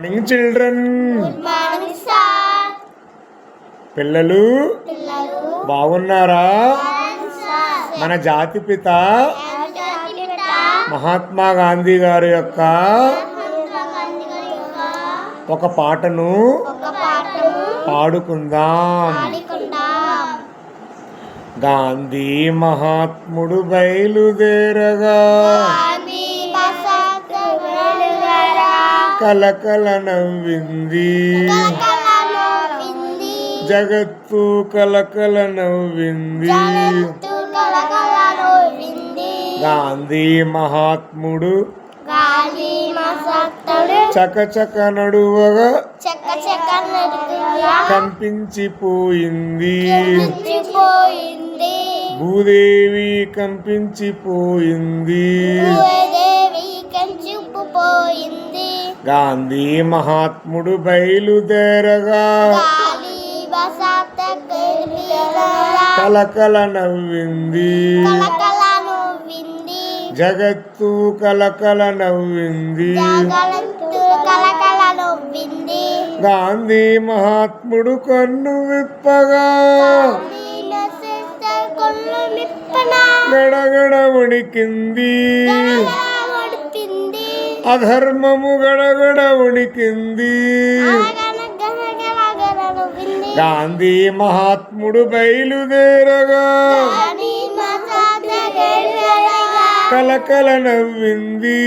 Morning children. పిల్లలు బాగున్నారా? మన జాతిపిత మహాత్మా గాంధీ గారి యొక్క ఒక పాటను పాడుకుందాం. గాంధీ మహాత్ముడు బయలుదేరగా కలకల నవ్వింది, జగత్తు కలకల నవ్వింది. గాంధీ మహాత్ముడు చకచక నడువగా కంపించిపోయింది, భూదేవి కంపించిపోయింది. గాంధీ మహాత్ముడు బయలుదేరగా కలకల నవ్వింది, జగత్తు కలకల నవ్వింది. గాంధీ మహాత్ముడు కన్ను విప్పగా గడగడ వణికింది, అధర్మము గడగడ వణికింది. గాంధీ మహాత్ముడు బయలుదేరగా కలకల నవ్వింది,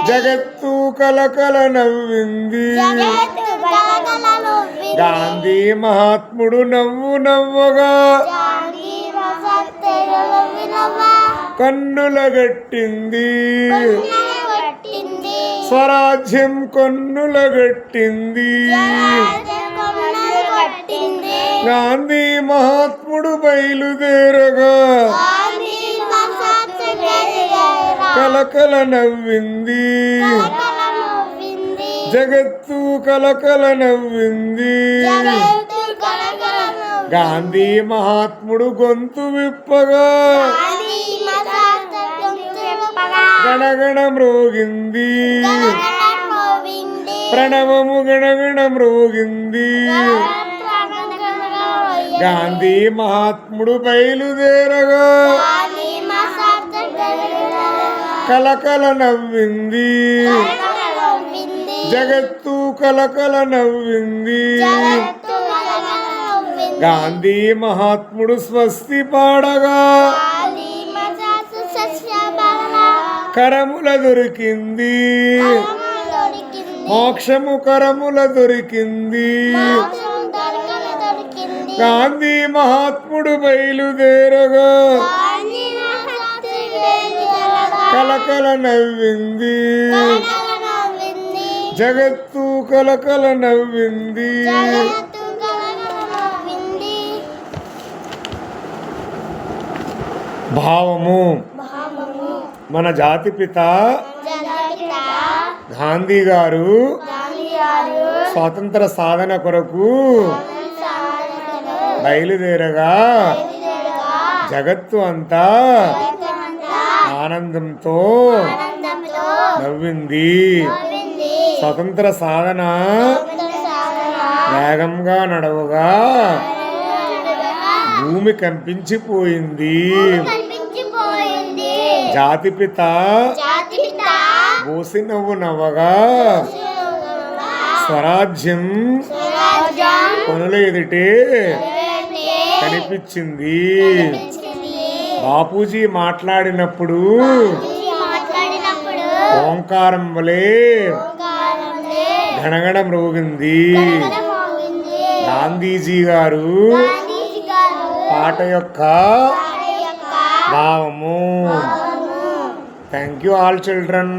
జగత్తు కలకల నవ్వింది. గాంధీ మహాత్ముడు నవ్వు నవ్వగా కన్నులగట్టింది, స్వరాజ్యం కన్నులగట్టింది. గాంధీ మహాత్ముడు బయలుదేరగా కలకల నవ్వింది, జగత్తు కలకల నవ్వింది. గాంధీ మహాత్ముడు గొంతు విప్పగా గణగణ మ్రోగింది, ప్రణవము గణగణ మ్రోగింది. గాంధీ మహాత్ముడు బయలుదేరగా కలకల నవ్వింది, జగత్తు కలకల నవ్వింది. గాంధీ మహాత్ముడు స్వస్తి పాడగా కరముల దొరికింది, మోక్షము కరముల దొరికింది. గాంధీ మహాత్ముడు బయలుదేరగా కలకల నవ్వింది, జగత్తు కలకల నవ్వింది. భావము మన జాతిపిత గాంధీ గారు స్వాతంత్ర సాధన కొరకు బయలుదేరగా జగత్తు అంతా ఆనందంతో నవ్వింది. స్వతంత్ర సాధన వేగంగా నడవగా భూమి కంపించిపోయింది. జాతిపిత బోసి నవ్వు నవ్వగా స్వరాజ్యం కొనుల ఎదుటే కనిపించింది. బాపూజీ మాట్లాడినప్పుడు ఓంకారం వలె గణగణ మ్రోగింది. గాంధీజీ గారు పాట యొక్క భావము. Thank you all children.